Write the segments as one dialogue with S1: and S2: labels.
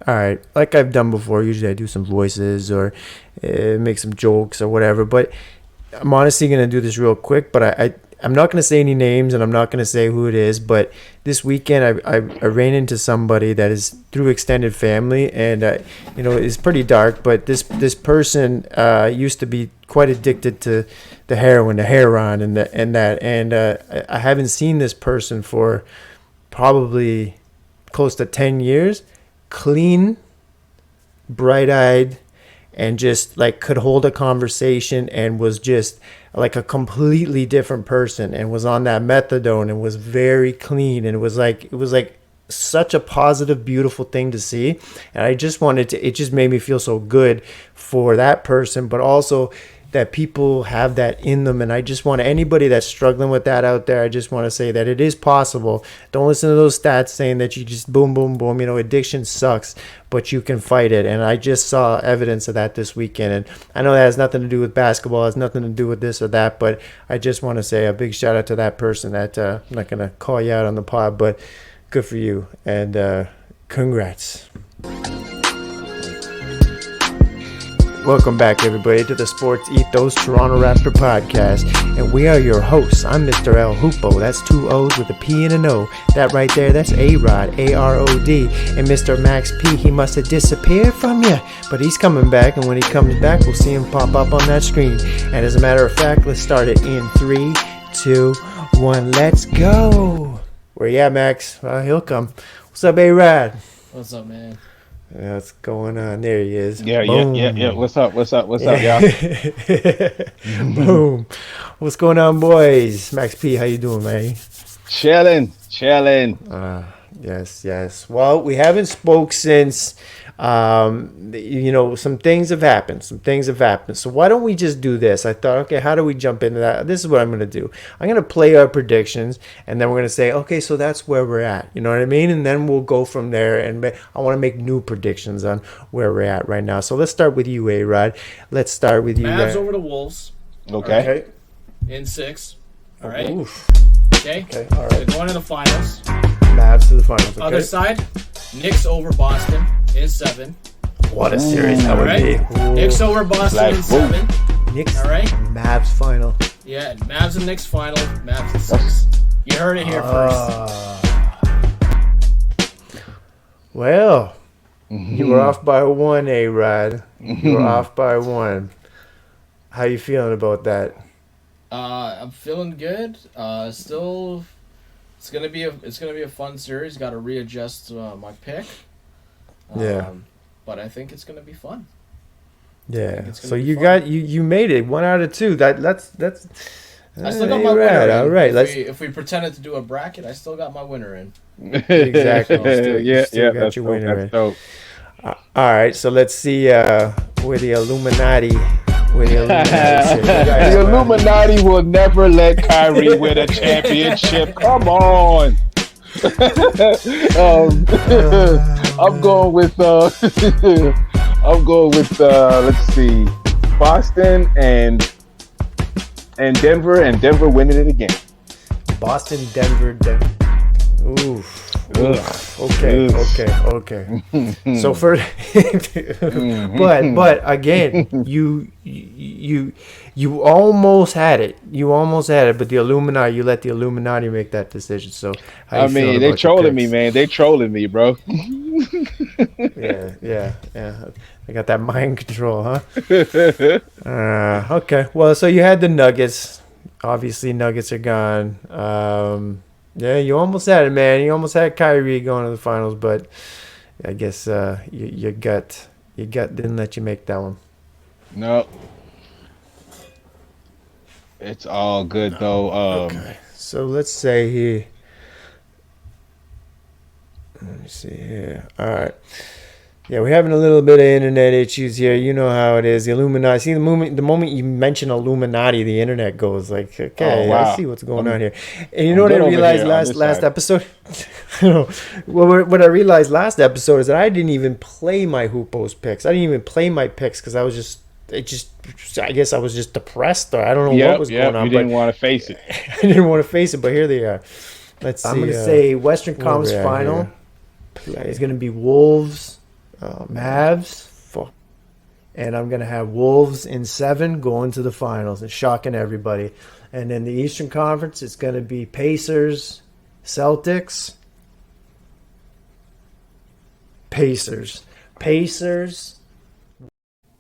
S1: all right, like I've done before, usually I do some voices or make some jokes or whatever. But I'm honestly going to do this real quick, but I'm not going to say any names and I'm not going to say who it is. But this weekend, I ran into somebody that is through extended family, and it's pretty dark. But this person used to be quite addicted to the heroin, the heroin, and I haven't seen this person for probably close to 10 years. Clean, bright-eyed, and just like could hold a conversation and was just like a completely different person and was on that methadone and was very clean, and it was like such a positive, beautiful thing to see. And I just it just made me feel so good for that person, but also that people have that in them. And I just want anybody that's struggling with that out there, I just want to say that it is possible. Don't listen to those stats saying that you just boom, boom, boom. Addiction sucks, but you can fight it. And I just saw evidence of that this weekend. And I know that has nothing to do with basketball, has nothing to do with this or that, but I just want to say a big shout out to that person that I'm not going to call you out on the pod, but good for you. And congrats. Welcome back, everybody, to the Sports Ethos Toronto Raptor podcast, and we are your hosts. I'm Mr. L. Hoopo. That's 2 O's with a P and an O. That right there, that's A-Rod, A-R-O-D. And Mr. Max P, he must have disappeared from you, but he's coming back, and when he comes back, we'll see him pop up on that screen. And as a matter of fact, let's start it in 3, 2, 1. Let's go. Where you at, Max? He'll come. What's up, A-Rod?
S2: What's up, man?
S1: What's going on? There he is.
S3: Yeah. What's up, y'all?
S1: Boom. What's going on, boys? Max P, how you doing, man?
S3: Chilling.
S1: Yes. Well, we haven't spoke since, some things have happened. So why don't we just do this? I thought, okay, how do we jump into that? This is what I'm going to do. I'm going to play our predictions, and then we're going to say, okay, so that's where we're at. You know what I mean? And then we'll go from there, and I want to make new predictions on where we're at right now. So let's start with you, A-Rod. Let's start with you.
S2: Mavs over the Wolves.
S3: Okay.
S2: In 6. All right.
S1: Oof.
S2: Okay.
S1: All right.
S2: They're going to the finals.
S1: Mavs to the finals. Okay.
S2: Other side, Knicks over Boston in 7.
S1: What a series that would be.
S2: Knicks over Boston in 7.
S1: Knicks.
S2: All right.
S1: Mavs final.
S2: Yeah, Mavs and Knicks final. Mavs in 6. You heard it here first.
S1: Well, you were off by 1, A-Rod. You were off by 1. How you feeling about that?
S2: I'm feeling good. Still, it's gonna be a fun series. Got to readjust my pick. But I think it's gonna be fun.
S1: Yeah. So you made it 1 out of 2. That's.
S2: I still got my winner in.
S1: All right.
S2: If we pretended to do a bracket, I still got my winner in.
S1: Exactly. Still got your winner in. All right. So let's see where the Illuminati.
S3: The Illuminati will never let Kyrie win a championship. Come on. I'm going with let's see, Boston and Denver winning it again. Boston,
S1: Denver. Oof. Okay. So for but again, you almost had it. But the Illuminati, you let the Illuminati make that decision. So
S3: they trolling me, man. They trolling me, bro.
S1: Yeah. They got that mind control, huh? Okay. Well, so you had the Nuggets. Obviously, Nuggets are gone. Yeah, you almost had it, man. You almost had Kyrie going to the finals, but I guess your gut didn't let you make that one.
S3: No. It's all good, though.
S1: Okay. So let's say here. Let me see here. All right. Yeah, we're having a little bit of internet issues here. You know how it is. The Illuminati. See, the moment you mention Illuminati, the internet goes like, okay, I see what's going on here. And you know what I realized last episode? What I realized last episode is that I didn't even play my Hoopo's picks. I didn't even play my picks because I guess I was just depressed, or I don't know what was going on.
S3: You didn't want to face it.
S1: I didn't want to face it, but here they are. Let's see. I'm going to say Western Conference Final is going to be Wolves. Mavs. Fuck. And I'm gonna have Wolves in 7 going to the finals and shocking everybody. And in the Eastern Conference, it's gonna be Pacers, Celtics, Pacers.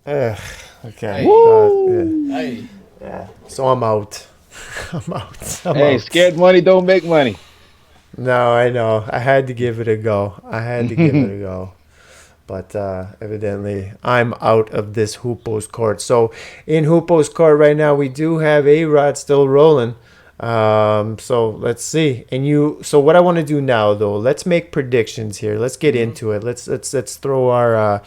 S1: Ugh, okay.
S3: Woo!
S2: Hey,
S1: Yeah. So I'm out. I'm out. I'm
S3: Hey,
S1: out.
S3: scared money don't make money.
S1: No, I know. I had to give it a go. But evidently, I'm out of this Hoopo's court. So in Hoopo's court right now, we do have A.Rod still rolling. So let's see. So what I want to do now, though, let's make predictions here. Let's get into it. Let's throw our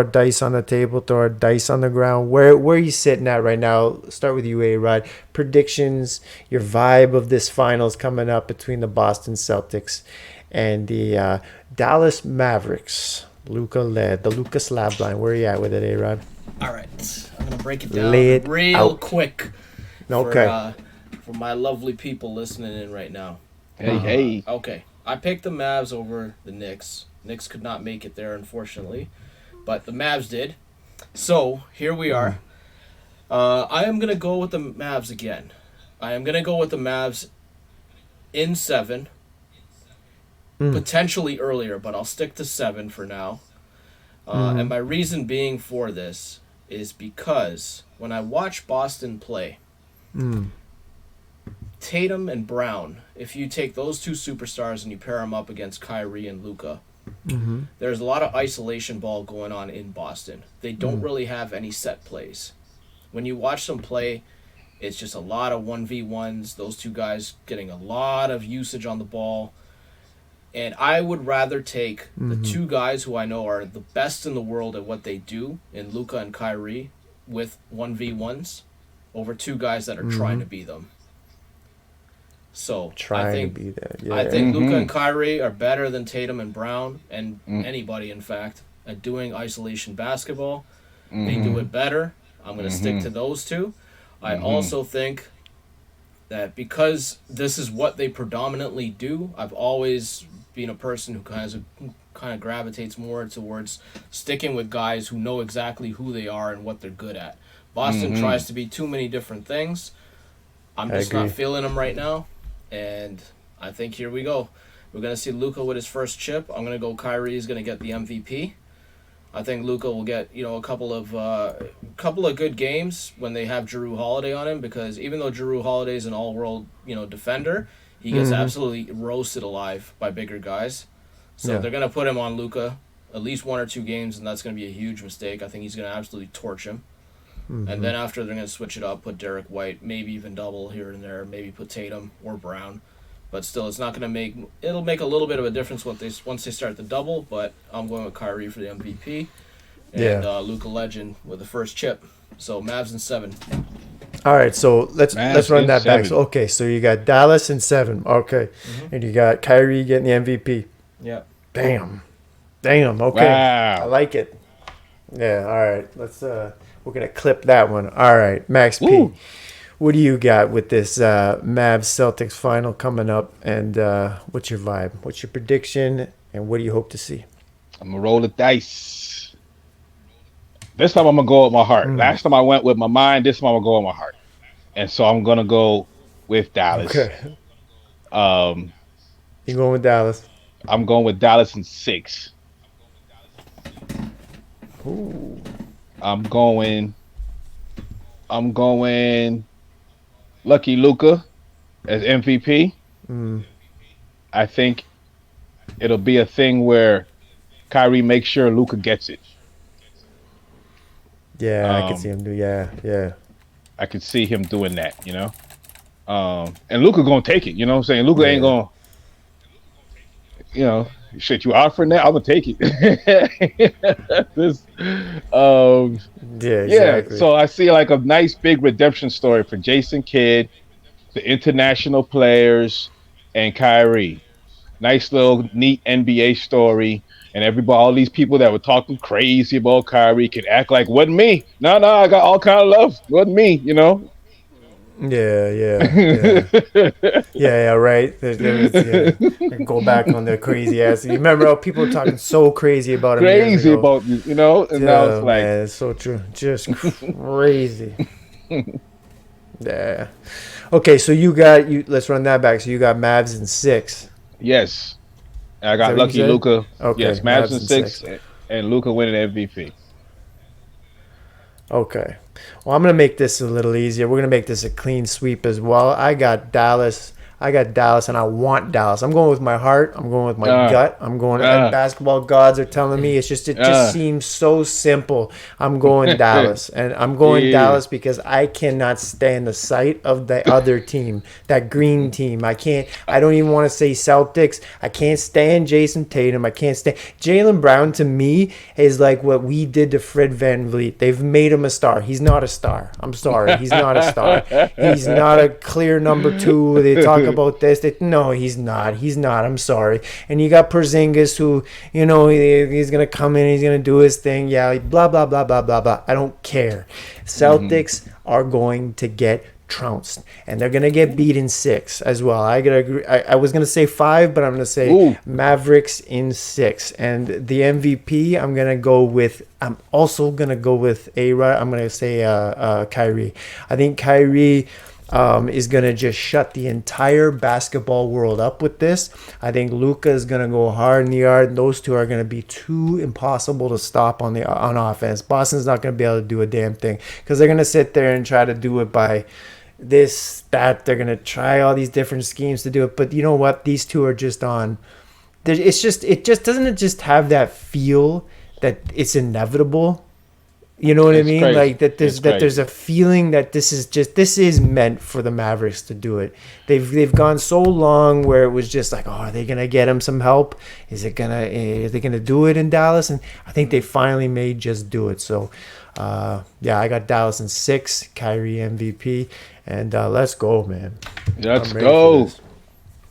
S1: dice on the table, throw our dice on the ground. Where are you sitting at right now? Start with you, A.Rod. Predictions, your vibe of this finals coming up between the Boston Celtics and the Dallas Mavericks. Luka led the Luka slab line. Where are you at with it, A.Rod?
S2: all right. I'm gonna break it down
S1: Lay it
S2: real
S1: out.
S2: quick.
S1: Okay.
S2: For my lovely people listening in right now.
S3: Hey.
S2: Okay, I picked the Mavs over the Knicks. Knicks could not make it there, unfortunately, but the Mavs did. So here we are. I am gonna go with the Mavs again. I am gonna go with the Mavs in 7. Potentially earlier, but I'll stick to 7 for now. And my reason being for this is because when I watch Boston play, Tatum and Brown, if you take those two superstars and you pair them up against Kyrie and Luka, there's a lot of isolation ball going on in Boston. They don't really have any set plays. When you watch them play, it's just a lot of 1v1s, those two guys getting a lot of usage on the ball. And I would rather take the two guys who I know are the best in the world at what they do, in Luka and Kyrie, with 1v1s, over two guys that are trying to be them. So I think Luka and Kyrie are better than Tatum and Brown and anybody, in fact, at doing isolation basketball. They do it better. I'm going to stick to those two. I also think that because this is what they predominantly do, I've always been a person who kind of gravitates more towards sticking with guys who know exactly who they are and what they're good at. Boston tries to be too many different things. I'm just not feeling them right now, and I think here we go. We're going to see Luka with his first chip. I'm going to go Kyrie is going to get the MVP. I think Luka will get a couple of good games when they have Jrue Holiday on him, because even though Jrue Holiday is an all-world defender, he gets absolutely roasted alive by bigger guys. So they're going to put him on Luka at least 1 or 2 games, and that's going to be a huge mistake. I think he's going to absolutely torch him. And then after, they're going to switch it up, put Derek White, maybe even double here and there, maybe put Tatum or Brown. But still, it's not going to make... It'll make a little bit of a difference once they start the double, but I'm going with Kyrie for the MVP. And Luka Legend with the first chip. So, Mavs in 7.
S1: All right, so let's run that back.
S3: 7.
S1: So, okay, so you got Dallas in 7. Okay. And you got Kyrie getting the MVP.
S2: Yeah.
S1: Damn. Okay.
S3: Wow.
S1: I like it. Yeah, all right. We're going to clip that one. All right, Max P.
S3: Woo.
S1: What do you got with this Mavs Celtics final coming up, and what's your vibe? What's your prediction, and what do you hope to see?
S3: I'm going to roll the dice. This time I'm going to go with my heart. Last time I went with my mind. This time I'm going to go with my heart. And so I'm going to go with Dallas.
S1: Okay.
S3: You
S1: going with Dallas?
S3: I'm going with Dallas in 6.
S1: Ooh.
S3: I'm going Lucky Luka as MVP. I think it'll be a thing where Kyrie makes sure Luka gets it.
S1: Yeah, I can see him do. Yeah.
S3: I could see him doing that, and Luka gonna take it. You know what I'm saying? Luka ain't gonna, shit. You offering that? I'm gonna take it.
S1: Exactly.
S3: So I see like a nice big redemption story for Jason Kidd, the international players, and Kyrie. Nice little neat NBA story. And everybody, all these people that were talking crazy about Kyrie can act like wasn't me. No, I got all kind of love. Wasn't me,
S1: Yeah, right. Go back on their crazy ass. You remember how people were talking so crazy about him years
S3: Crazy
S1: ago?
S3: about you, you know, and now it's
S1: Yeah,
S3: like,
S1: man, it's so true. Just crazy. Yeah. Okay, so you got you. Let's run that back. So you got Mavs in 6.
S3: yes, I
S1: Is that
S3: got
S1: what you
S3: lucky
S1: said?
S3: Luka.
S1: Okay,
S3: Yes, Mavs
S1: Mavs
S3: in
S1: in
S3: 6,
S1: 6.
S3: and Luka winning MVP.
S1: Okay. Well, I'm going to make this a little easier. We're going to make this a clean sweep as well. I got Dallas. I got Dallas, and I want Dallas. I'm going with my heart. I'm going with my
S3: Uh,
S1: gut. I'm going.
S3: uh,
S1: Basketball gods are telling me it just
S3: uh,
S1: seems so simple. I'm going Dallas, and I'm going
S3: yeah.
S1: Dallas because I cannot stand the sight of the other team, that green team. I can't. I don't even want to say Celtics. I can't stand Jason Tatum. I can't stand Jaylen Brown. To me, is like what we did to Fred VanVleet. They've made him a star. He's not a star. I'm sorry. He's not a star. He's not a clear number 2. They talk about this. No, he's not. He's not. I'm sorry. And you got Porzingis, who, he's going to come in. He's going to do his thing. Yeah, blah, blah, blah, blah, blah, blah. I don't care. Celtics are going to get trounced, and they're gonna get beat in 6 as well. I gotta agree. I was gonna say 5, but I'm gonna say
S3: Ooh.
S1: Mavericks in 6, and the MVP I'm also gonna go with A-Rod. I'm gonna say Kyrie. I think Kyrie is going to just shut the entire basketball world up with this. I think Luka is going to go hard in the yard. Those two are going to be too impossible to stop on offense. Boston's not going to be able to do a damn thing because they're going to sit there and try to do it by this, that. They're going to try all these different schemes to do it. But you know what? These two are just on. It just doesn't just have that feel that it's inevitable. You know what I mean?
S3: Crazy.
S1: Like there's a feeling that this is meant for the Mavericks to do it. They've gone so long where it was just like, oh, are they gonna get him some help? Are they gonna do it in Dallas? And I think they finally may just do it. So, yeah, I got Dallas in 6, Kyrie MVP, and let's go, man.
S3: Let's go.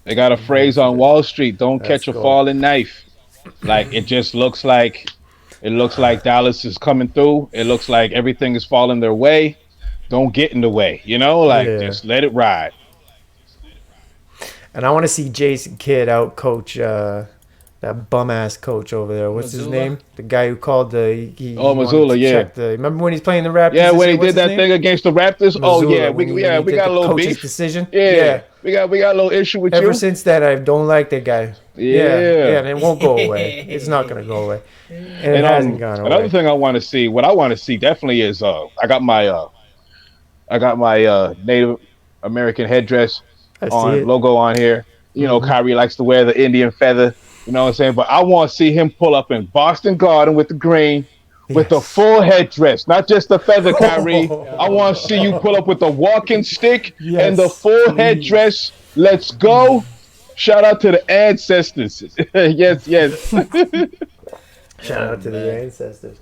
S3: They got a phrase on Wall Street: "Don't catch a falling knife." Like it just looks like. It looks like Dallas is coming through. It looks like everything is falling their way. Don't get in the way, just let it ride.
S1: And I want to see Jason Kidd out coach that bum ass coach over there. What's his name? The guy who called
S3: Missoula, yeah.
S1: Remember when he's playing the Raptors?
S3: Yeah, when he did that thing against the Raptors.
S1: Missoula,
S3: We got a little beef.
S1: Decision.
S3: Yeah, we got a little issue with you.
S1: Ever since that, I don't like that guy.
S3: Yeah,
S1: and it won't go away. It's not gonna go away, and it hasn't gone away.
S3: Another thing I want to see, what I want to see definitely is I got my Native American headdress logo on here. You know, Kyrie likes to wear the Indian feather. You know what I'm saying? But I want to see him pull up in Boston Garden with the green, with the full headdress, not just the feather, Kyrie. I want to see you pull up with the walking stick and the full headdress. Let's go. Shout out to the ancestors. Yes.
S1: Shout out to the ancestors.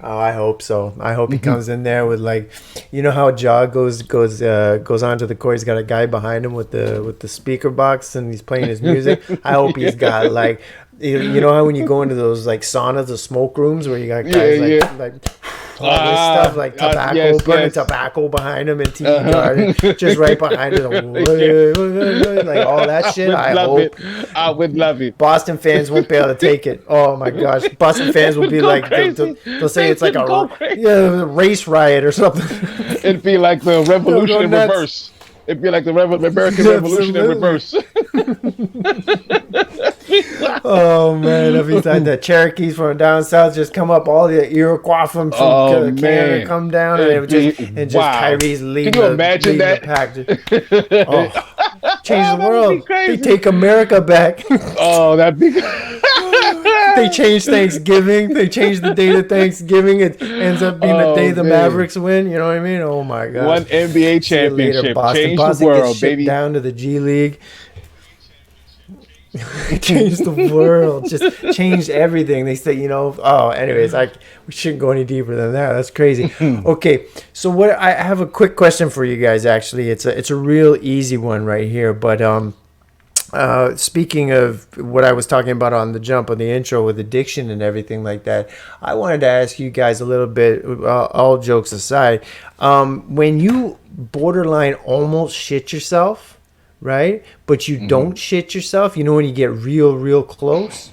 S1: Oh, I hope so. I hope he comes in there with how Ja goes onto the court. He's got a guy behind him with the speaker box and he's playing his music. I hope he's got how when you go into those saunas, the smoke rooms where you got guys all this stuff like tobacco, burning tobacco behind him and TV Garden, just right behind him, like all that shit.
S3: I would love it.
S1: Boston fans won't be able to take it. Oh my gosh, Boston fans will be like, they'll say it's like a race riot or something.
S3: It'd be like the revolution in reverse. It'd be like the American Revolution in reverse.
S1: Oh man! Every time the Cherokees from down south just come up, all the Iroquois from Canada come down, and Kyrie's leading.
S3: Can you imagine that?
S1: Change the world. They take America back.
S3: Oh, that'd be.
S1: They change Thanksgiving. They change the day to Thanksgiving. It ends up being the day the Mavericks win. You know what I mean? Oh my god!
S3: One NBA championship changed
S1: Boston
S3: the world,
S1: gets
S3: baby.
S1: Down to the G League. Changed the world, just changed everything. They say, anyways, we shouldn't go any deeper than that. That's crazy. Okay, so I have a quick question for you guys. Actually, it's a real easy one right here. But Speaking of what I was talking about on the jump on the intro with addiction and everything like that, I wanted to ask you guys a little bit, all jokes aside, when you borderline almost shit yourself, right? But you don't shit yourself, when you get real close.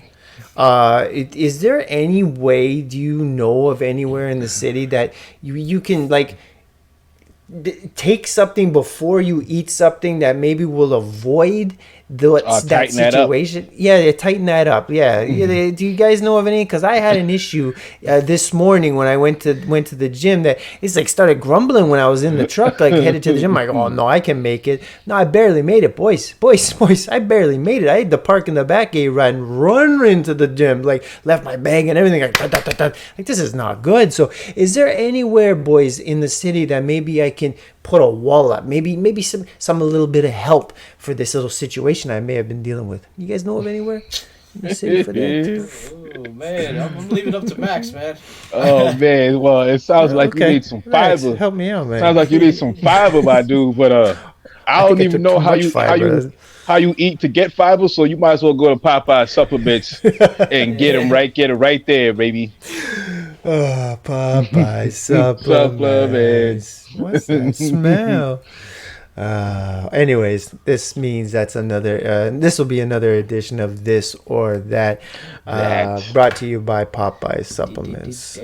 S1: Is there any way, do you know of anywhere in the city that you can like take something before you eat something that maybe will avoid that situation? Tighten that up. Do you guys know of any? Because I had an issue this morning when I went to the gym that it's like started grumbling when I was in the truck, like headed to the gym. I'm like, oh no, I can make it. No, I barely made it, boys. I barely made it. I had to park in the back, A-Rod, and run into the gym, like left my bag and everything. Like this is not good. So is there anywhere, boys, in the city that maybe I can put a wall up, maybe some a little bit of help for this little situation I may have been dealing with? You guys know of anywhere in the city for that?
S2: Oh man, I'm leaving it up to Max, man.
S3: Oh man, well, it sounds like you need some
S1: Max,
S3: fiber.
S1: help me out, man.
S3: Sounds like you need some fiber, my dude. But I don't even know how you eat to get fiber, so you might as well go to Popeye supplements and get it right there, baby.
S1: Oh, Popeye supplements. What's that smell? Anyways, this means that's another. This will be another edition of This or That, brought to you by Popeye supplements.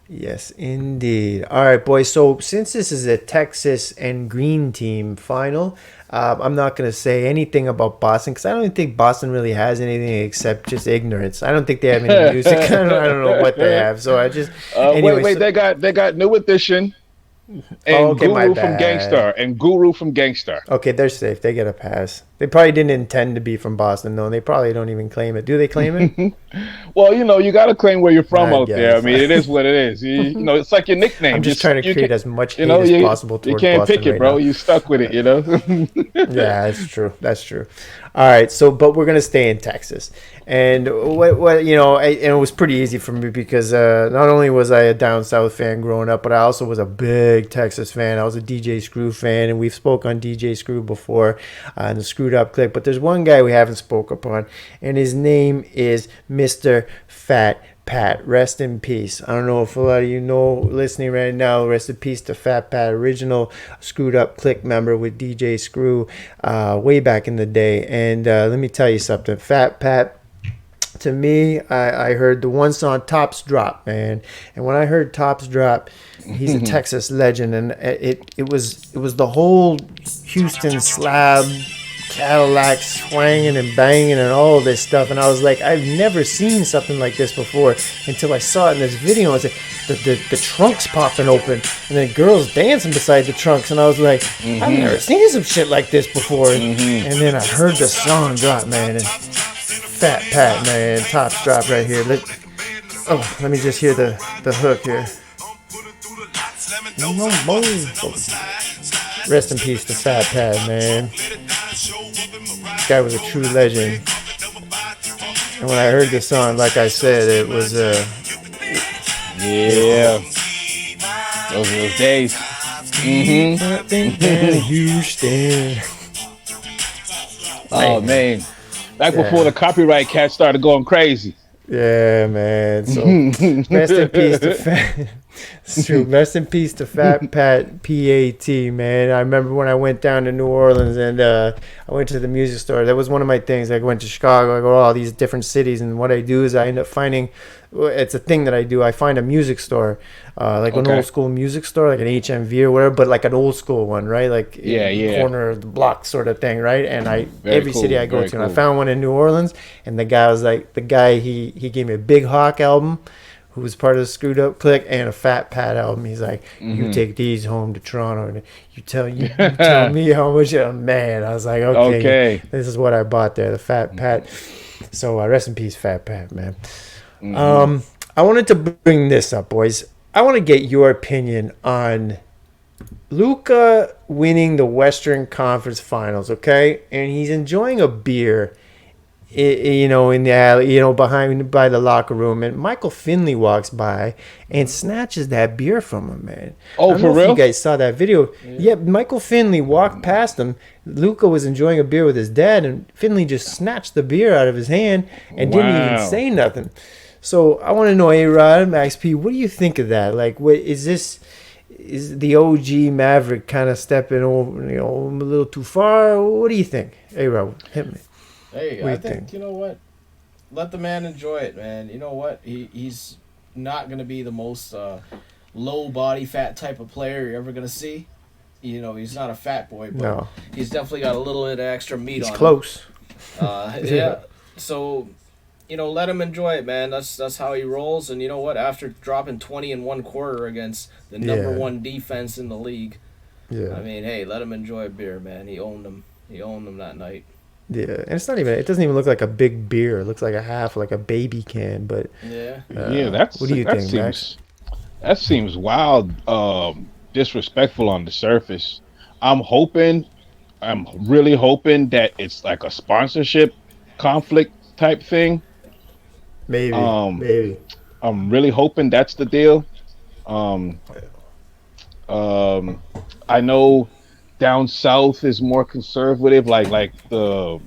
S1: Yes, indeed. All right, boys. So since this is a Texas and Green team final, I'm not going to say anything about Boston because I don't think Boston really has anything except just ignorance. I don't think they have any music. I don't know what they have. So I just
S3: wait. They got New Edition and Guru from Gangstar.
S1: Okay, they're safe. They get a pass. They probably didn't intend to be from Boston, though. And they probably don't even claim it. Do they claim it?
S3: Well, you got to claim where you're from out there. I mean, it is what it is. It's like your nickname.
S1: I'm just trying to create as much hate as possible towards Boston.
S3: You can't pick it, bro. You stuck with it,
S1: Yeah, that's true. All right, but we're gonna stay in Texas, and and it was pretty easy for me because not only was I a down south fan growing up, but I also was a big Texas fan. I was a DJ Screw fan, and we've spoke on DJ Screw before on the Screwed Up Click. But there's one guy we haven't spoke upon, and his name is Mr. Fat Pat. Rest in peace. I don't know if a lot of you know listening right now. Rest in peace to Fat Pat, original Screwed Up Click member with DJ Screw way back in the day. And let me tell you something. Fat Pat, to me, I heard the one song Tops Drop, man. And when I heard Tops Drop, he's a Texas legend, and it was the whole Houston slab, Cadillac swanging and banging and all this stuff, and I was like, I've never seen something like this before until I saw it in this video. I was like, the trunks popping open and then girls dancing beside the trunks, and I was like, I've never seen some shit like this before. And then I heard the song drop, man, and Fat Pat, man, Tops Drop right here. Let me just hear the hook here. Rest in peace to Fat Pat, man. This guy was a true legend. And when I heard this song, like I said, it was
S3: those days.
S1: Houston.
S3: Oh man, before the copyright cat started going crazy.
S1: Yeah, man. So rest in peace to Fat. It's true. Rest in peace to Fat Pat P.A.T., man. I remember when I went down to New Orleans and I went to the music store. That was one of my things. I went to Chicago. I go to all these different cities, and what I do is I end up finding, it's a thing that I do. I find a music store, like an old school music store, like an HMV or whatever, but like an old school one, right? Like corner of the block sort of thing, right? And every city I go to, and I found one in New Orleans, and the guy he gave me a Big Hawk album, who was part of the Screwed Up Click, and a Fat Pat album. He's like, you take these home to Toronto, and you tell me how much. Man, I was like, okay, this is what I bought there, the Fat Pat. So rest in peace, Fat Pat, man. I wanted to bring this up, boys. I want to get your opinion on Luka winning the Western Conference Finals, okay? And he's enjoying a beer in the alley, behind by the locker room, and Michael Finley walks by and snatches that beer from him, man.
S3: Oh,
S1: I don't
S3: for
S1: know
S3: real?
S1: if you guys saw that video. Yeah, Michael Finley walked past him. Luka was enjoying a beer with his dad, and Finley just snatched the beer out of his hand and didn't even
S3: Wow.
S1: say nothing. So I want to know, A-Rod, Max P, what do you think of that? Like, what is this? Is the OG Maverick kind of stepping over, a little too far? What do you think? A-Rod, hit me.
S2: Hey,
S1: What do
S2: I
S1: you
S2: think,
S1: think?
S2: you know what? Let the man enjoy it, man. You know what? He's not going to be the most low body fat type of player you're ever going to see. He's not a fat boy, but
S1: No,
S2: he's definitely got a little bit of extra meat
S1: he's
S2: on
S1: close.
S2: him. Yeah. So, let him enjoy it, man. That's how he rolls. And you know what? After dropping 20 in one quarter against the number
S1: Yeah.
S2: one defense in the league,
S1: Yeah.
S2: I mean, hey, let him enjoy a beer, man. He owned them. He owned them that night.
S1: Yeah, and it doesn't even look like a big beer. It looks like a half, like a baby can. But
S2: Yeah.
S3: Yeah,
S1: what do you
S3: that
S1: think, Max?
S3: seems wild, disrespectful on the surface. I'm really hoping that it's like a sponsorship conflict type thing.
S1: Maybe,
S3: Um,
S1: maybe.
S3: I'm really hoping that's the deal. Um, um, I know down south is more conservative, like the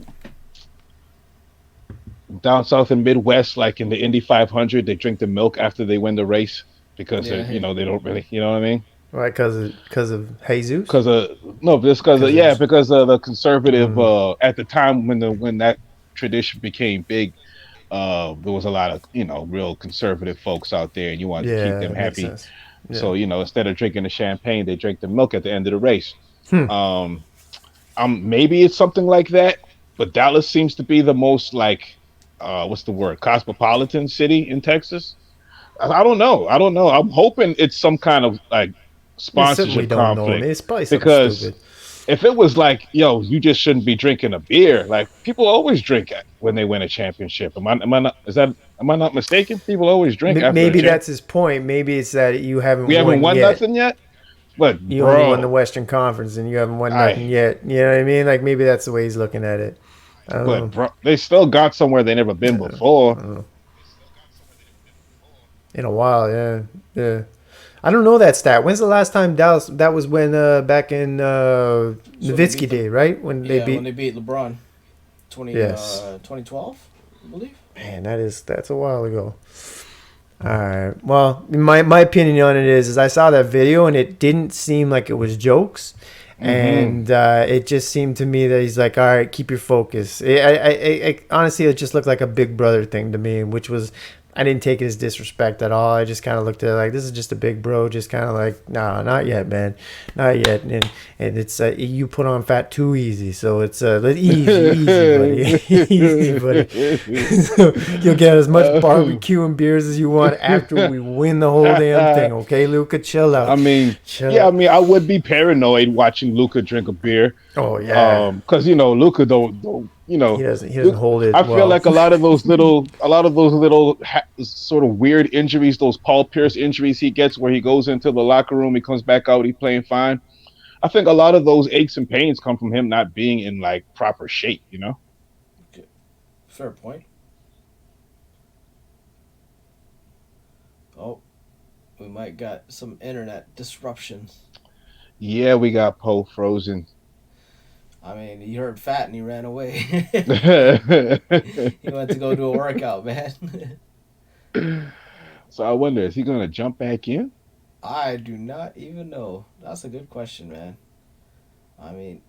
S3: down south and Midwest, like in the Indy 500, they drink the milk after they win the race because
S2: Yeah.
S3: they don't really, you know what I mean?
S1: Right, because of Jesus.
S3: Because no, just because
S1: Because
S3: yeah,
S1: there's
S3: because of the conservative
S1: mm,
S3: at the time when that tradition became big, there was a lot of real conservative folks out there, and you wanted to keep
S1: yeah,
S3: them
S1: it makes
S3: happy.
S1: sense. Yeah.
S3: So instead of drinking the champagne, they drink the milk at the end of the race.
S1: Hmm.
S3: Um, maybe it's something like that, but Dallas seems to be the most like what's the word, cosmopolitan city in Texas. I don't know. I don't know. I'm hoping it's some kind of like
S1: It's something we
S3: sponsorship
S1: don't know. I mean,
S3: conflict
S1: it's probably something
S3: because
S1: stupid.
S3: if it was like, you just shouldn't be drinking a beer. Like people always drink it when they win a championship. Am I not? Am I not mistaken? People always drink after a
S1: Maybe
S3: champ.
S1: that's his point. Maybe it's that you haven't
S3: We haven't
S1: won
S3: won
S1: yet.
S3: nothing yet, but
S1: You only won the
S3: bro,
S1: Western Conference, and you haven't won nothing
S3: I
S1: yet. You know what I mean? Like maybe that's the way he's looking at it. I don't
S3: but
S1: know.
S3: bro, they still got somewhere they never been
S1: I
S3: before.
S1: don't know. In a while, yeah, yeah. I don't know that stat. When's the last time Dallas? That was when back in Nowitzki day, right? When they
S2: Yeah,
S1: beat.
S2: when they beat LeBron, 20,
S1: Yes.
S2: 2012, I believe.
S1: Man, that's a while ago. All right. Well, my opinion on it is I saw that video and it didn't seem like it was jokes,
S3: Hmm.
S1: and it just seemed to me that he's like, all right, keep your focus. Honestly, it just looked like a big brother thing to me, which was. I didn't take it as disrespect at all. I just kind of looked at it like this is just a big bro, just kind of like, nah, not yet, man, not yet. And it's you put on fat too easy, so it's easy, buddy, easy, buddy. So you'll get as much barbecue and beers as you want after we win the whole damn thing, okay, Luka? Chill
S3: I
S1: out,
S3: mean,
S1: chill
S3: yeah, I
S1: out.
S3: mean, I would be paranoid watching Luca drink a beer,
S1: Oh yeah,
S3: because Luca don't
S1: he doesn't hold it
S3: I feel
S1: well.
S3: like a lot of those little sort of weird injuries, those Paul Pierce injuries he gets, where he goes into the locker room, he comes back out, he's playing fine. I think a lot of those aches and pains come from him not being in like proper shape, you know.
S2: Okay. Fair point. Oh, we might got some internet disruptions.
S3: Yeah, we got Poe frozen.
S2: I mean, he heard fat and he ran away.
S3: So
S2: He went to go do a workout, man.
S3: I wonder, is he gonna jump back in?
S2: I do not even know. That's a good question, man. I mean,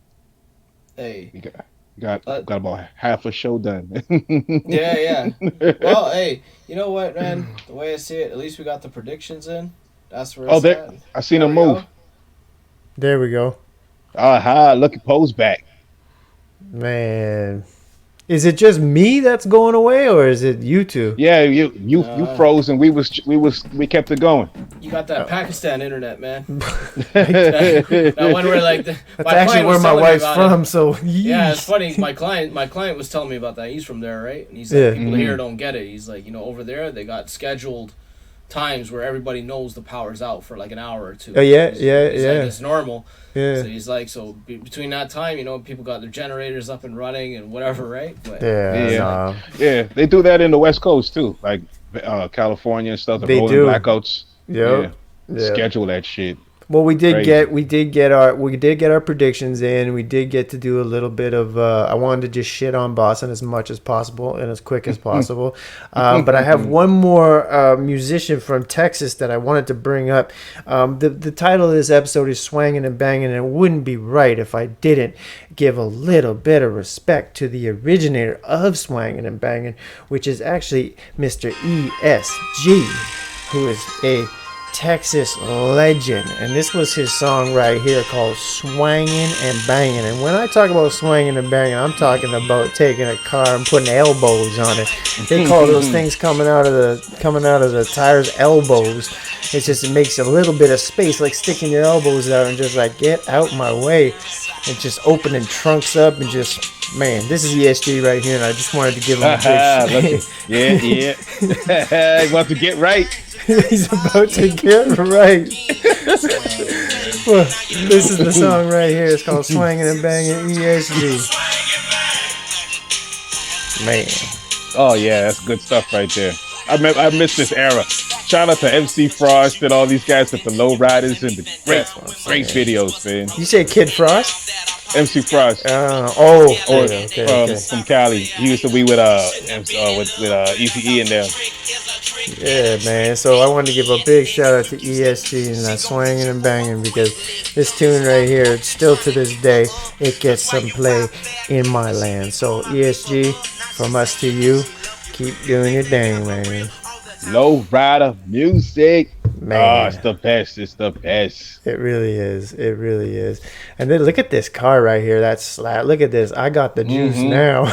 S2: hey,
S3: He got
S2: uh,
S3: got about half a show done.
S2: yeah, yeah. Well, hey, you know what, man? The way I see it, at least we got the predictions in. That's where
S3: Oh,
S2: it's
S3: there!
S2: at.
S3: I seen
S2: There
S3: him
S2: we
S3: move.
S2: go.
S1: There we go,
S3: Aha! Look at Poe's back.
S1: man. Is it just me that's going away, or is it you two?
S3: Yeah, you
S2: Uh,
S3: froze, and we kept it going.
S2: You got that Pakistan internet, man.
S3: Yeah,
S2: That one where like
S1: That's actually where my wife's from, so
S2: Yeah, it's
S1: yeesh.
S2: funny. My client was telling me about that. He's from there, right? And he's
S1: Yeah.
S2: like, people here don't get it. He's like, over there they got scheduled times where everybody knows the power's out for like an hour or two.
S1: Oh yeah,
S2: He's
S1: yeah,
S2: like,
S1: yeah.
S2: it's normal.
S1: Yeah.
S2: So he's like, between that time, people got their generators up and running and whatever, right? But
S3: Yeah, they do that in the West Coast too, like California and stuff. The
S1: They
S3: rolling
S1: do.
S3: blackouts.
S1: Yep.
S3: Yeah. Schedule that shit.
S1: Well, we did
S3: Crazy.
S1: get our predictions in. We did get to do a little bit of. I wanted to just shit on Boston as much as possible and as quick as possible. But I have one more musician from Texas that I wanted to bring up. The title of this episode is "Swangin' and Bangin'," and it wouldn't be right if I didn't give a little bit of respect to the originator of "Swangin' and Bangin'," which is actually Mr. ESG, who is a Texas legend, and this was his song right here called "Swangin' and Bangin'." And when I talk about swangin' and bangin', I'm talking about taking a car and putting elbows on it. They call those things coming out of the tires elbows. It makes a little bit of space, like sticking your elbows out and just like get out my way, and just opening trunks up and just. Man, this is ESG right here, and I just wanted to give him a big
S3: yeah. He wants to get right.
S1: He's about to get right. Well, this is the song right here. It's called "Swangin' and Bangin' ESG." Man.
S3: Oh yeah, that's good stuff right there. I miss this era. Shout out to MC Frost and all these guys with the low riders and the great videos, man.
S1: You say Kid Frost?
S3: MC Frost.
S1: Okay.
S3: From Cali. He used to be with ECE in there.
S1: Yeah, man. So I wanted to give a big shout out to ESG and that "Swangin' and Bangin'" because this tune right here, still to this day, it gets some play in my land. So ESG, from us to you, keep doing your thing, man.
S3: Low rider music.
S1: Man.
S3: Oh, it's the best. It's the best.
S1: It really is. It really is. And then look at this car right here. That slab. Look at this. I got the juice now.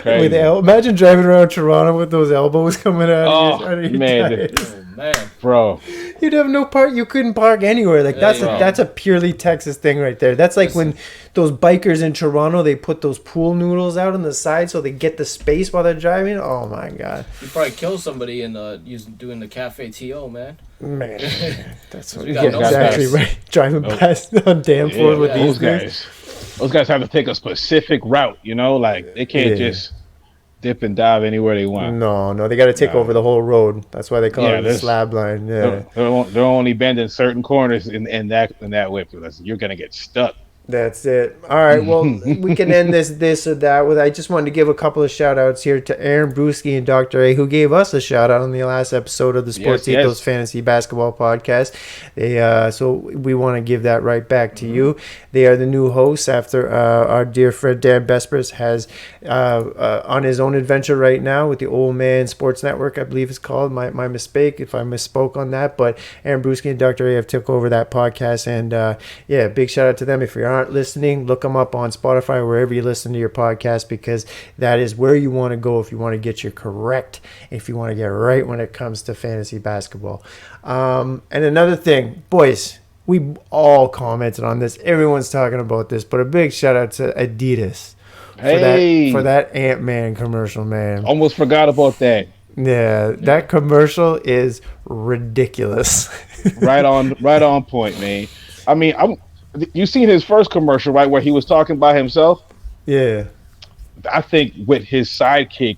S1: Imagine driving around Toronto with those elbows coming out of your tires.
S2: Man,
S3: bro,
S1: you'd have no park. You couldn't park anywhere. Like that's a purely Texas thing right there. That's like when those bikers in Toronto, they put those pool noodles out on the side so they get the space while they're driving. Oh my god!
S2: You probably kill somebody in doing the cafe TO, man.
S1: Man, that's what
S2: exactly
S1: right. Driving past on Danforth with these guys.
S3: Those guys have to take a specific route. Like they can't just dip and dive anywhere they want.
S1: No, they got to take over the whole road. That's why they call it the slab line. Yeah,
S3: they're only bending certain corners in that way. You're gonna get stuck.
S1: That's it. All right. Well, we can end this or that with. I just wanted to give a couple of shout outs here to Aaron Brewski and Dr. A, who gave us a shout out on the last episode of the Sportsitos Fantasy Basketball Podcast. So we want to give that right back to you. They are the new hosts after our dear friend Dan Bespers has on his own adventure right now with the Old Man Sports Network, I believe it's called. My mistake if I misspoke on that. But Aaron Brewski and Dr. A have took over that podcast, and big shout out to them. If you aren't listening, look them up on Spotify or wherever you listen to your podcast, because that is where you want to go if you want to get your correct, if you want to get right when it comes to fantasy basketball. And another thing, boys, we all commented on this. Everyone's talking about this, but a big shout out to Adidas for that Ant-Man commercial, man.
S3: Almost forgot about that.
S1: Yeah, that commercial is ridiculous.
S3: right on point, man. I mean, you seen his first commercial, right, where he was talking by himself?
S1: Yeah.
S3: I think with his sidekick,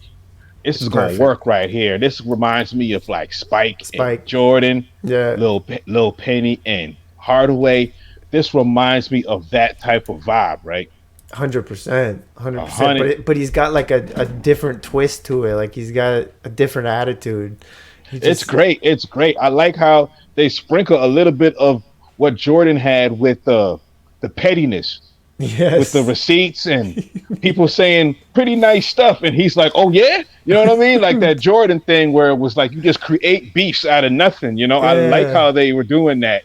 S3: this is going to work right here. This reminds me of like Spike. And Jordan, Lil Penny, and Hardaway. This reminds me of that type of vibe, right?
S1: 100%. But he's got like a different twist to it. Like he's got a different attitude.
S3: It's great. It's great. I like how they sprinkle a little bit of what Jordan had with the pettiness, with the receipts and people saying pretty nice stuff, and he's like, "Oh yeah," you know what I mean? Like that Jordan thing where it was like you just create beefs out of nothing. I like how they were doing that,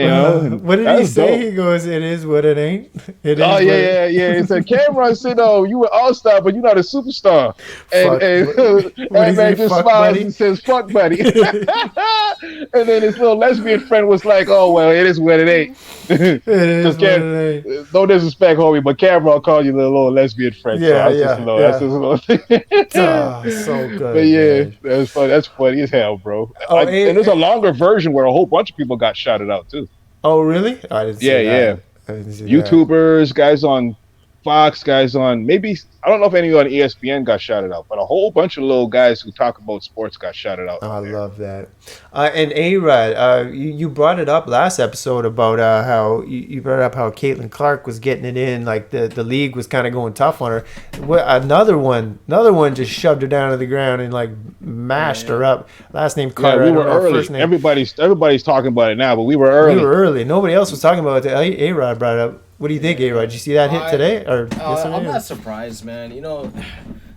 S3: You know, and
S1: What did he
S3: that's
S1: say?
S3: dope.
S1: He goes, "It is what it ain't." It is.
S3: Oh
S1: what
S3: yeah, yeah. He said, Cameron said, "Oh, you were all star, but you're not a superstar." And
S1: Fuck. What
S3: that
S1: did he say?
S3: man just
S1: Fuck,
S3: smiles
S1: buddy.
S3: and says, "Fuck, buddy." And then his little lesbian friend was like, "Oh well, it is what it ain't."
S1: It is
S3: Because
S1: what it ain't.
S3: no disrespect, homie, but Cameron called you the little lesbian friend. So
S1: Yeah,
S3: I was just a
S1: yeah,
S3: little, that's
S1: yeah.
S3: just a little thing.
S1: Oh, so
S3: But
S1: good,
S3: yeah,
S1: man.
S3: that's funny. That's funny as hell, bro.
S1: Oh,
S3: And there's a longer version where a whole bunch of people got shouted out too.
S1: oh, really? I didn't see
S3: Yeah, yeah.
S1: that. I didn't see that.
S3: YouTubers, guys on Fox, guys on maybe I don't know if any on ESPN got shouted out, but a whole bunch of little guys who talk about sports got shouted out.
S1: Oh, I love that. And A-Rod, you brought it up last episode about how you brought up how Caitlin Clark was getting it in, like the league was kind of going tough on her. Another one just shoved her down to the ground and like mashed her up. Last name
S3: Yeah,
S1: Carter.
S3: we
S1: I don't
S3: were
S1: know her
S3: early.
S1: first name.
S3: Everybody's talking about it now, but we were early.
S1: We were early. Nobody else was talking about it. A-Rod brought it up. What do you think, A-Rod? Did you see that hit today or yesterday?
S2: I'm not surprised, man. You know,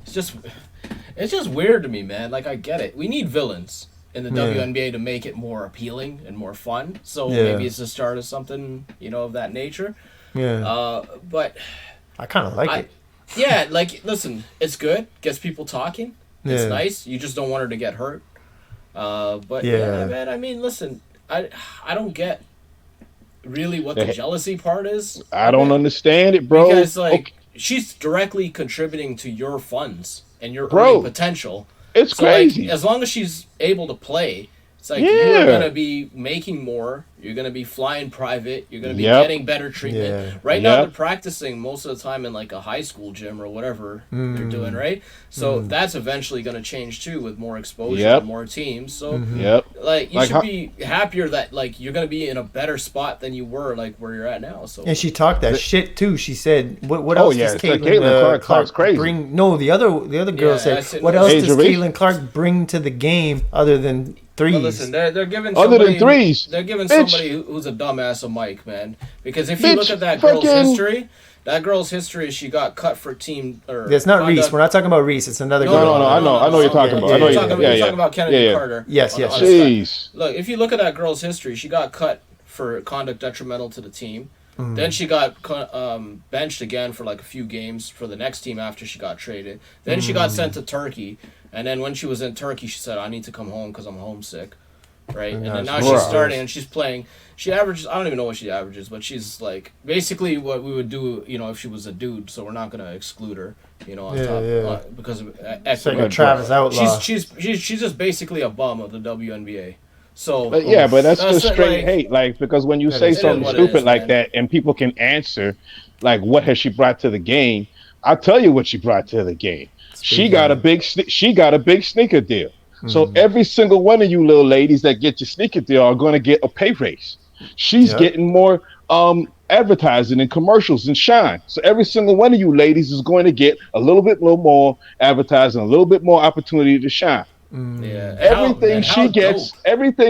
S2: it's just weird to me, man. Like, I get it. We need villains in the WNBA to make it more appealing and more fun. So maybe it's the start of something, of that nature.
S1: Yeah.
S2: But
S1: I kind of like it.
S2: Yeah, like, listen, it's good. Gets people talking. It's
S1: Yeah.
S2: nice. You just don't want her to get hurt. But yeah, man. I mean, listen, I don't get really what the jealousy part is.
S3: I don't understand it, bro.
S2: Because she's directly contributing to your funds and your earning potential.
S3: It's crazy.
S2: Like, as long as she's able to play, it's like you're gonna be making more. You're gonna be flying private. You're gonna be getting better treatment.
S1: Yeah.
S2: Right now, they're practicing most of the time in like a high school gym or whatever they're doing. Right, so that's eventually gonna change too with more exposure, and more teams. So like you should be happier that like you're gonna be in a better spot than you were like where you're at now. So
S1: and she talked that shit too. She said, "What else does
S3: Caitlin Clark's crazy.
S1: bring?" No, the other girl said, "What else does Caitlin Clark bring to the game other than threes?"
S2: Well, listen, they're giving
S3: other than threes.
S2: They're giving somebody who's a dumbass a mic, man. Because if you look at that girl's history, she got cut for team. Or
S1: it's not Reese. We're not talking about Reese. It's another girl.
S3: No. I know what you're talking about.
S2: You're talking about Kennedy Carter.
S1: Yes.
S3: Jeez.
S2: Look, if you look at that girl's history, she got cut for conduct detrimental to the team. Then she got benched again for like a few games for the next team after she got traded. Then she got sent to Turkey. And then when she was in Turkey, she said, "I need to come home because I'm homesick." Right? And then now she's starting and she's playing. She averages, I don't even know what she averages, but she's like basically what we would do, if she was a dude. So we're not going to exclude her, on top because of equity.
S1: Like Travis Outlaw.
S2: She's just basically a bum of the WNBA. So
S3: but that's just straight hate. Like, because when you say something stupid like that and people can answer, like, what has she brought to the game? I'll tell you what she brought to the game. She got a big sneaker deal. So every single one of you little ladies that get your sneaker deal are going to get a pay raise. She's getting more advertising and commercials and shine. So every single one of you ladies is going to get a little more advertising, a little bit more opportunity to shine.
S2: Yeah.
S3: Everything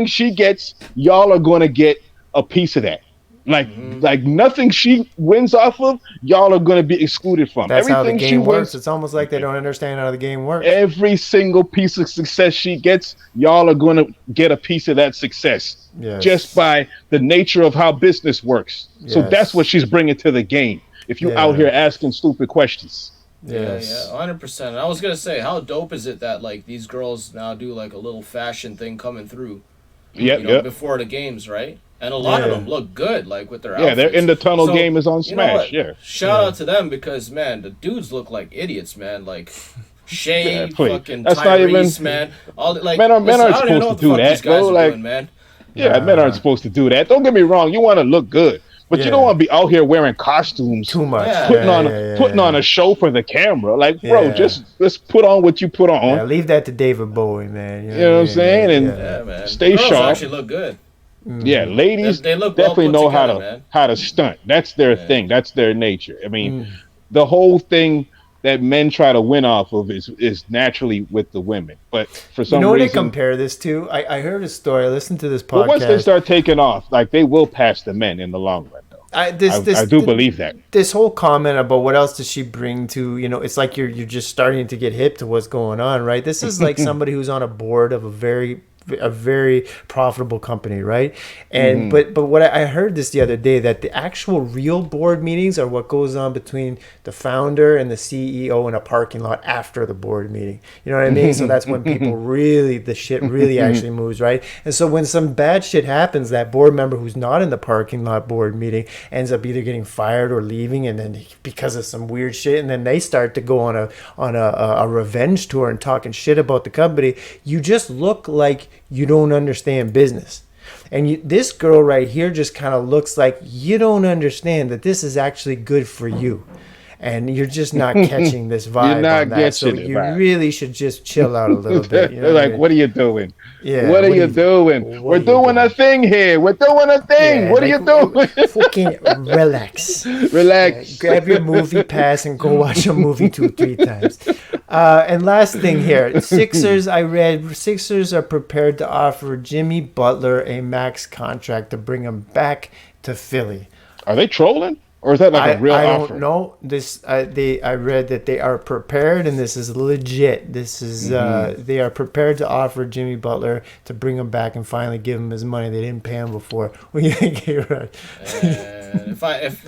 S3: she gets, y'all are going to get a piece of that. Like nothing she wins off of, y'all are going to be excluded from.
S1: That's
S3: everything
S1: how the game works. It's almost like they don't understand how the game works.
S3: Every single piece of success she gets, y'all are going to get a piece of that success just by the nature of how business works. So that's what she's bringing to the game. If you're out here asking stupid questions.
S2: Yeah, 100%. I was gonna say, how dope is it that like these girls now do like a little fashion thing coming through, before the games, right? And a lot of them look good, like with their outfits.
S3: Yeah, they're in the tunnel game is on Smash.
S2: Shout out to them because man, the dudes look like idiots, man. Like Shay, fucking
S3: that's
S2: Tyrese, man. All like
S3: men aren't supposed to do that, bro. Like,
S2: man.
S3: Men aren't supposed to do that. Don't get me wrong. You want to look good. But you don't want to be out here wearing costumes
S1: too much,
S3: putting on a show for the camera. Like, bro, let's put on what you put on.
S1: Yeah, leave that to David Bowie, man.
S3: You know what I'm saying? And
S2: man.
S3: Stay
S2: Girls
S3: sharp.
S2: Actually look good.
S3: Yeah, ladies
S2: they look
S3: definitely
S2: well
S3: know
S2: together,
S3: how to stunt. That's their thing. That's their nature. I mean, the whole thing that men try to win off of is naturally with the women. But for some reason,
S1: what they compare this to? I heard a story. I listened to this podcast.
S3: But once they start taking off, like, they will pass the men in the long run. I do believe that.
S1: This whole comment about what else does she bring to, it's like you're just starting to get hip to what's going on, right? This is like somebody who's on a board of a very a very profitable company, right? And but what I heard this the other day, that the actual real board meetings are what goes on between the founder and the CEO in a parking lot after the board meeting. You know what I mean? So that's when people really, the shit really actually moves, right? And so when some bad shit happens, that board member who's not in the parking lot board meeting ends up either getting fired or leaving, and then because of some weird shit, and then they start to go on a revenge tour and talking shit about the company. You just look like you don't understand business. And this girl right here just kind of looks like you don't understand that this is actually good for you. And you're just not catching this vibe
S3: You're not
S1: on that. So
S3: getting it,
S1: you
S3: right.
S1: really should just chill out a little bit. You know
S3: Like,
S1: I mean?
S3: what are you doing?
S1: Yeah,
S3: what are you doing? We're doing a thing here. We're doing a thing.
S1: Yeah,
S3: what are you doing?
S1: Fucking relax.
S3: Relax.
S1: Yeah, grab your movie pass and go watch a movie 2-3 times. And last thing here, Sixers are prepared to offer Jimmy Butler a max contract to bring him back to Philly.
S3: Are they trolling? Or is that like a real offer?
S1: I don't know. I read that they are prepared, and this is legit. This is they are prepared to offer Jimmy Butler to bring him back and finally give him his money. They didn't pay him before. What do you think, A.Rod?
S2: If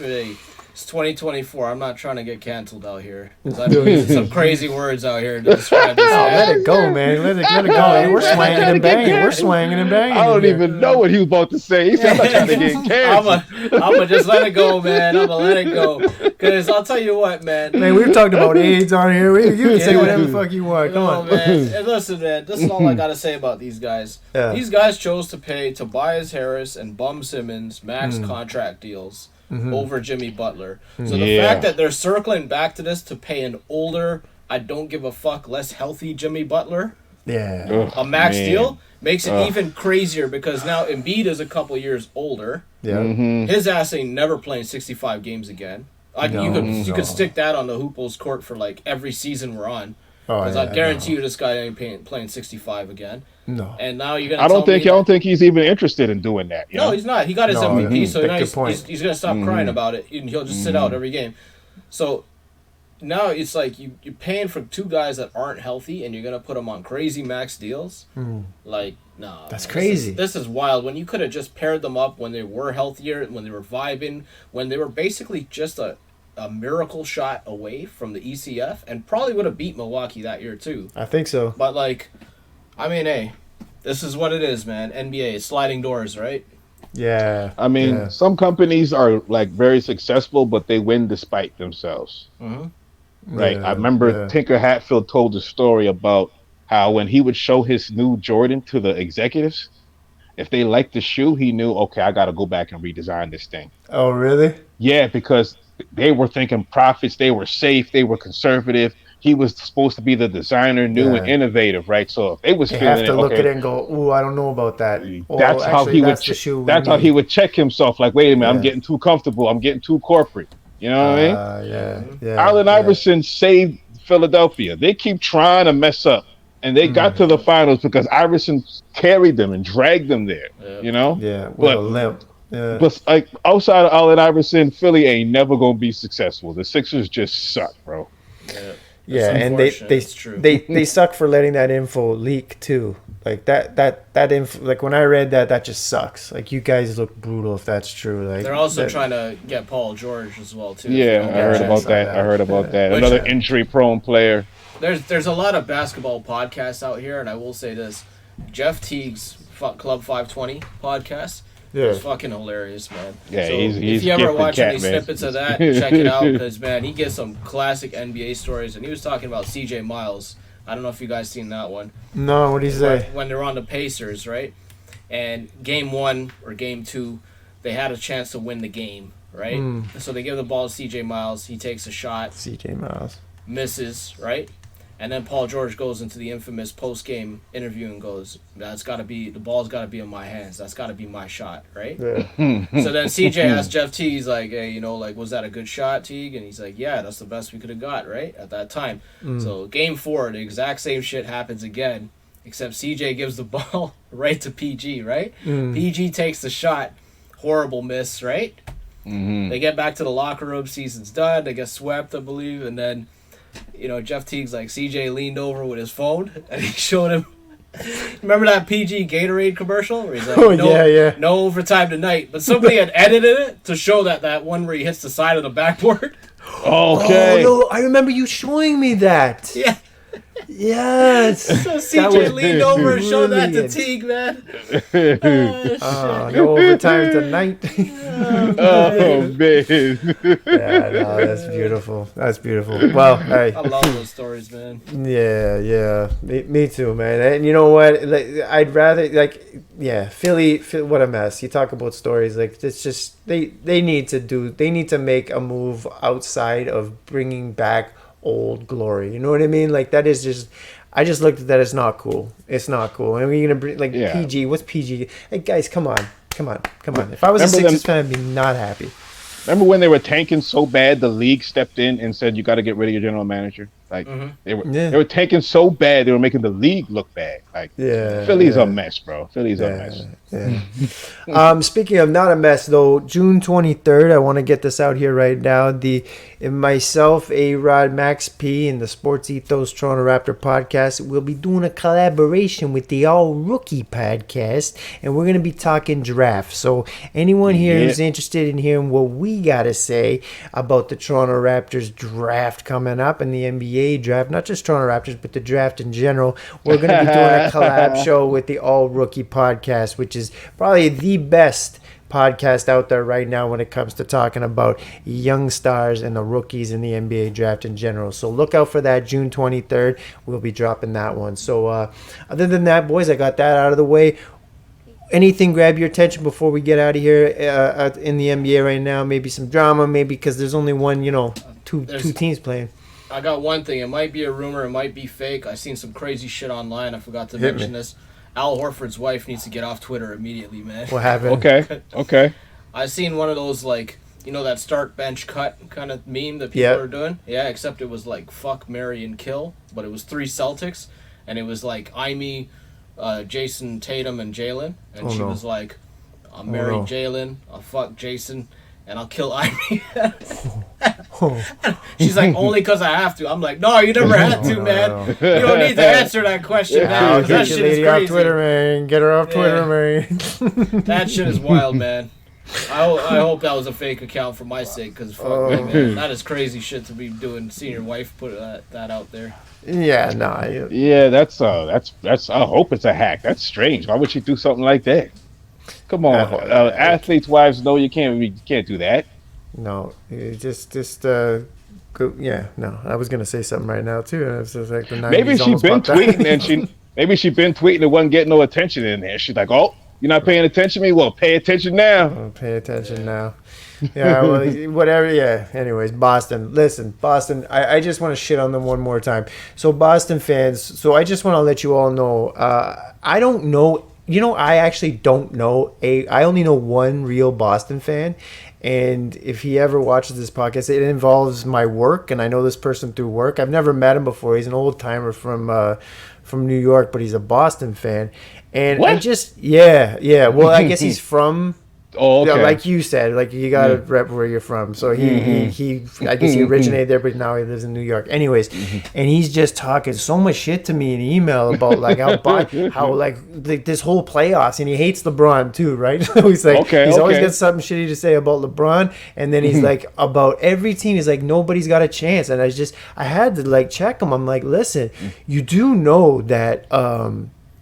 S2: it's 2024, I'm not trying to get canceled out here, because I've been using some crazy words out here to describe this.
S1: Let it go, man. Let it go. Hey, we're swanging and banging. We're swanging and banging.
S3: I don't even know what he was about to say. He said, I'm not trying to get canceled.
S2: I'm gonna just let it go, man. I'm gonna let it go. Because I'll tell you what, man.
S1: Man, we've talked about AIDS on here. You can say whatever the fuck you want. Come on.
S2: Man. And listen, man, this is all I gotta say about these guys.
S1: Yeah.
S2: These guys chose to pay Tobias Harris and Bum Simmons max contract deals over Jimmy Butler. So the fact that they're circling back to this to pay an older, I don't give a fuck, less healthy Jimmy Butler a max deal makes it even crazier, because now Embiid is a couple years older.
S1: Yeah.
S2: His ass ain't never playing 65 games again. You could stick that on the Hoopo's court for like every season we're on. Because I guarantee you this guy ain't playing 65 again.
S1: No.
S2: And now you're gonna.
S3: I don't think he's even interested in doing that.
S2: No, he's not. He got his MVP, so now he's gonna stop crying about it, and he'll just sit out every game. So now it's like you're paying for two guys that aren't healthy, and you're gonna put them on crazy max deals. Like, nah,
S1: that's crazy.
S2: This is wild. When you could have just paired them up when they were healthier, when they were vibing, when they were basically just a miracle shot away from the ECF, and probably would have beat Milwaukee that year too.
S1: I think so.
S2: But like, I mean, hey, this is what it is, man. NBA, it's sliding doors, right?
S1: Yeah.
S3: I mean, some companies are like very successful, but they win despite themselves. Right. I remember Tinker Hatfield told a story about how when he would show his new Jordan to the executives, if they liked the shoe, he knew, okay, I got to go back and redesign this thing.
S1: Oh, really?
S3: Yeah, because they were thinking profits. They were safe. They were conservative. He was supposed to be the designer, new and innovative, right? So if they was feeling
S1: have to look at it and go, "Ooh, I don't know about that."
S3: That's how he would. That's how he would check himself. Like, wait a minute, I'm getting too comfortable. I'm getting too corporate. You know what I mean? Allen Iverson saved Philadelphia. They keep trying to mess up, and they got to the finals because Iverson carried them and dragged them there. You know?
S1: Yeah, with a limp. Yeah.
S3: But like outside of Allen Iverson, Philly ain't never gonna be successful. The Sixers just suck, bro.
S1: Yeah, and they suck for letting that info leak too. Like that info. Like when I read that just sucks. Like, you guys look brutal if that's true. Like,
S2: they're also trying to get Paul George as well too.
S3: Yeah, I heard about that. Another injury-prone player.
S2: There's a lot of basketball podcasts out here, and I will say this: Jeff Teague's Club 520 podcast. Yeah. It's fucking hilarious, man.
S3: Yeah,
S2: so
S3: he's
S2: if you ever watch any
S3: man.
S2: snippets of that, check it out, because, man, he gets some classic NBA stories. And he was talking about C.J. Miles. I don't know if you guys seen that one.
S1: No, what did he say?
S2: When they're on the Pacers, right? And game 1 or game 2, they had a chance to win the game, right? So they give the ball to C.J. Miles. He takes a shot.
S1: C.J. Miles.
S2: Misses, right? And then Paul George goes into the infamous post-game interview and goes, the ball's got to be in my hands. That's got to be my shot, right? Yeah. So then CJ asks Jeff Teague, he's like, hey, was that a good shot, Teague? And he's like, yeah, that's the best we could have got, right, at that time. So game 4, the exact same shit happens again, except CJ gives the ball right to PG, right? PG takes the shot. Horrible miss, right? They get back to the locker room. Season's done. They get swept, I believe, and then Jeff Teague's like, CJ leaned over with his phone, and he showed him Remember that PG Gatorade commercial where he's like, no overtime tonight, but somebody had edited it to show that one where he hits the side of the backboard.
S3: Okay.
S1: Oh, no, I remember you showing me that.
S2: Yeah.
S1: Yes.
S2: So CJ leaned over and showed that to Teague, man.
S1: No overtime tonight.
S3: Oh, man.
S1: Yeah, no, that's beautiful. That's beautiful. Well, hey.
S2: I love those stories, man.
S1: Yeah. Me too, man. And you know what? Like, I'd rather, Philly, what a mess. You talk about stories, like, it's just, they need to make a move outside of bringing back old glory. You know what I mean? Like, that is just, I just looked at that. It's not cool. It's not cool. And we're gonna bring PG. What's PG? Hey guys, come on. If I was a Sixers fan, I'd be not happy.
S3: Remember when they were tanking so bad, the league stepped in and said you got to get rid of your general manager? Like they were tanking so bad, they were making the league look bad. Like Philly's a mess, bro. Philly's a mess.
S1: Yeah. Speaking of not a mess though, June 23rd, I want to get this out here right now. Myself, A.Rod Max P, and the Sports Ethos Toronto Raptor podcast will be doing a collaboration with the All Rookie podcast, and we're going to be talking draft. So anyone here who's interested in hearing what we got to say about the Toronto Raptors draft coming up and the NBA draft, not just Toronto Raptors, but the draft in general, we're going to be doing a collab show with the All Rookie podcast, which is probably the best podcast out there right now when it comes to talking about young stars and the rookies in the NBA draft in general. So look out for that June 23rd. We'll be dropping that one. So other than that, boys, I got that out of the way. Anything grab your attention before we get out of here in the NBA right now? Maybe some drama, maybe because there's only one, two teams playing.
S2: I got one thing. It might be a rumor. It might be fake. I seen some crazy shit online. I forgot to mention this. Al Horford's wife needs to get off Twitter immediately, man.
S1: What happened?
S3: Okay.
S2: I seen one of those, that start bench cut kind of meme that people are doing. Yeah, except it was like fuck, marry, and kill. But it was 3 Celtics. And it was like Ime, Jason Tatum, and Jalen. And she was like, I'll marry Jalen, I'll fuck Jason, and I'll kill Ime. She's like, only because I have to. I'm like, no, you never had to, man. No. You don't need to answer that question, man.
S1: Get
S2: That
S1: your
S2: shit is
S1: lady
S2: crazy.
S1: off Twitter, man. Get her off Twitter, man.
S2: That shit is wild, man. I hope that was a fake account for my sake, because fuck me, man. That is crazy shit to be doing. Seeing your wife put that out there.
S1: Yeah, nah.
S3: Yeah, that's. I hope it's a hack. That's strange. Why would she do something like that? Come on, athletes' wives know you can't do that.
S1: No, no. I was gonna say something right now too, and it's just like the 90s.
S3: Maybe she's been tweeting and wasn't getting no attention in there. She's like, "Oh, you're not paying attention to me? Well, pay attention now."
S1: Pay attention now. Yeah, well, whatever. Yeah. Anyways, Boston. Listen, Boston. I just want to shit on them one more time. So, Boston fans. So, I just want to let you all know. I don't know. I actually don't know. I only know one real Boston fan. And if he ever watches this podcast, it involves my work, and I know this person through work. I've never met him before. He's an old timer from New York, but he's a Boston fan. And
S3: what?
S1: I just Well, I guess he's from.
S3: Oh, okay.
S1: Like you said, like you gotta rep where you're from. So he I guess he originated there, but now he lives in New York. Anyways, and he's just talking so much shit to me in email about like how this whole playoffs, and he hates LeBron too, right? So he's like, he's always got something shitty to say about LeBron, and then he's like about every team. He's like, nobody's got a chance, and I had to like check him. I'm like, listen, you do know that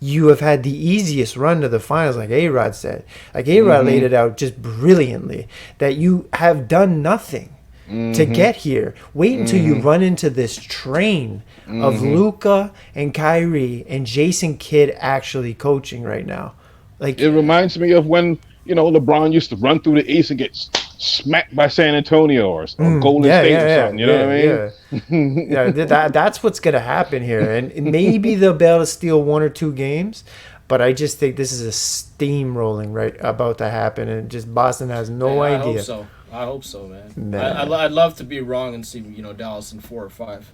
S1: you have had the easiest run to the finals, like A-Rod said. Like A-Rod laid it out just brilliantly, that you have done nothing to get here. Wait until you run into this train of Luka and Kyrie and Jason Kidd actually coaching right now. Like,
S3: it reminds me of when LeBron used to run through the East and get smacked by San Antonio or Golden State or something. You know what I mean?
S1: That's what's gonna happen here, and maybe they'll be able to steal 1 or 2 games. But I just think this is a steamrolling right about to happen, and just Boston has no idea.
S2: I hope so, man. I'd love to be wrong and see Dallas in 4 or 5.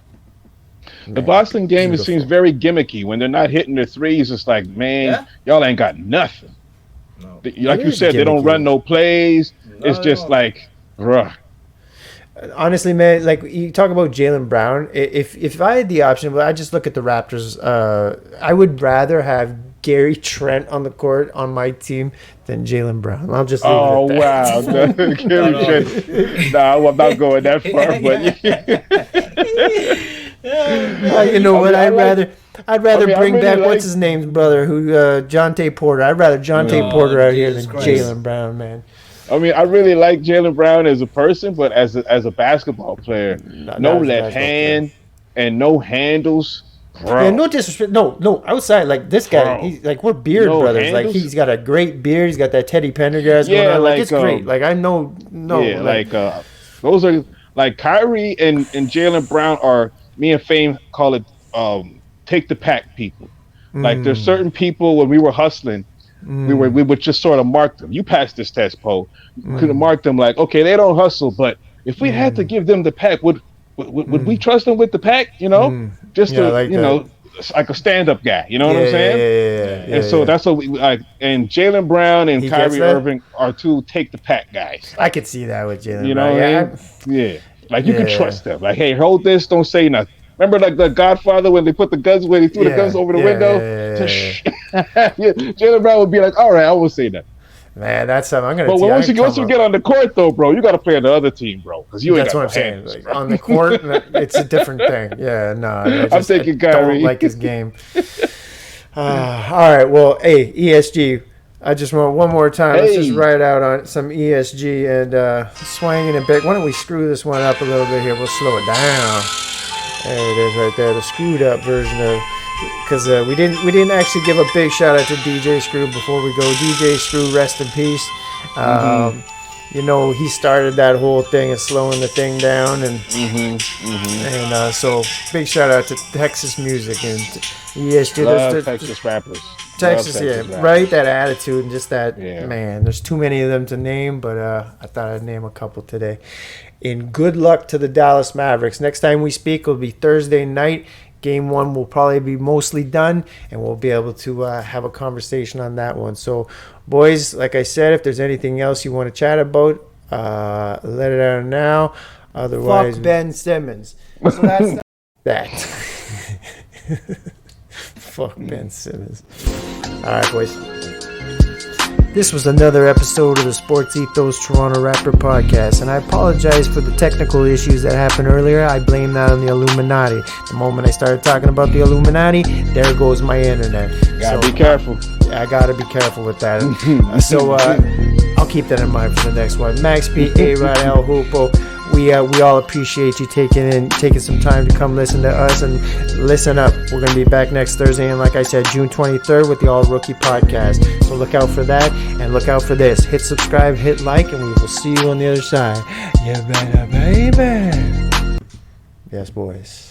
S3: The Boston game seems very gimmicky. When they're not hitting their threes, it's like, man, y'all ain't got nothing. No. Like you said, they don't run no plays. It's just like, bruh.
S1: honestly, man, like you talk about Jaylen Brown. If I had the option, but I just look at the Raptors. I would rather have Gary Trent on the court on my team than Jaylen Brown. I'll just leave it at
S3: wow.
S1: that.
S3: No, Gary Trent. No, I'm not going that far, but
S1: You know what? I'd rather bring
S3: really
S1: back
S3: like-
S1: what's his name's brother, who Jonte Porter. I'd rather Jonte Porter out here
S2: Jesus
S1: than
S2: Christ.
S1: Jaylen Brown, man.
S3: I mean, I really like Jaylen Brown as a person, but as a basketball player,
S1: Not
S3: no
S1: as a
S3: left
S1: basketball
S3: hand and no handles, bro.
S1: Yeah, no disrespect. No, outside like this guy.
S3: Bro.
S1: He's like we're beard
S3: No
S1: brothers.
S3: handles?
S1: Like he's got a great beard. He's got that Teddy Pendergrass going
S3: Yeah,
S1: on. Like
S3: like,
S1: it's great. Like I know,
S3: Yeah, those are like Kyrie and Jaylen Brown are, me and Fame call it take the pack people. Like there's certain people when we were hustling, we would just sort of mark them. You passed this test, Poe. You could have marked them like, okay, they don't hustle, but if we had to give them the pack, would we trust them with the pack? You know, just
S1: Yeah,
S3: to
S1: like
S3: know, like a stand-up guy. You know what I'm saying?
S1: Yeah,
S3: And so that's what we like. And Jaylen Brown and
S1: He gets
S3: Kyrie
S1: that?
S3: Irving are two take the pack guys.
S1: I could see that with Jaylen.
S3: You know
S1: Brown.
S3: what I mean? Yeah. Like you can
S1: Yeah.
S3: trust them. Like, hey, hold this, don't say nothing. Remember like the Godfather when they put the guns when he threw the guns over the window? Jaylen Brown would be like, all right, I won't say that.
S1: Man, that's something I'm gonna.
S3: But
S1: tell
S3: once you get on the court though, bro, you gotta play on the other team, bro. Because you ain't
S1: That's
S3: got
S1: what
S3: no
S1: I'm saying.
S3: hands,
S1: Like,
S3: bro.
S1: on the court, it's a different thing. Yeah, no. I
S3: taking
S1: I
S3: Kyrie.
S1: don't like his game. All right. Well, hey, ESG. I just want one more time. Let's just
S3: Hey.
S1: write out on some ESG and swanging it back. Why don't we screw this one up a little bit here? We'll slow it down. There it is, right there. The screwed up version of, because we didn't actually give a big shout out to DJ Screw before we go. DJ Screw, rest in peace. You know, he started that whole thing of slowing the thing down, and so big shout out to Texas music and ESG.
S3: Love Texas rappers.
S1: Texas,
S3: Love
S1: yeah,
S3: Texas rappers.
S1: right. That attitude and just that,
S3: Yeah.
S1: man. There's too many of them to name, but I thought I'd name a couple today. And good luck to the Dallas Mavericks. Next time we speak will be Thursday night. Game 1 will probably be mostly done, and we'll be able to have a conversation on that one. So, boys, like I said, if there's anything else you want to chat about, let it out now. Otherwise, fuck Ben Simmons. So that's that. Fuck Ben Simmons. All right, boys. This was another episode of the Sports Ethos Toronto Raptor podcast, and I apologize for the technical issues that happened earlier. I blame that on the Illuminati. The moment I started talking about the Illuminati, there goes my internet.
S3: Gotta be careful.
S1: I gotta be careful with that. So I'll keep that in mind for the next one. Max P, A.Rod, Hoopo. We all appreciate you taking some time to come listen to us and listen up. We're going to be back next Thursday, and like I said, June 23rd with the All Rookie Podcast. So look out for that, and look out for this. Hit subscribe, hit like, and we will see you on the other side. Yeah, baby. Yes, boys.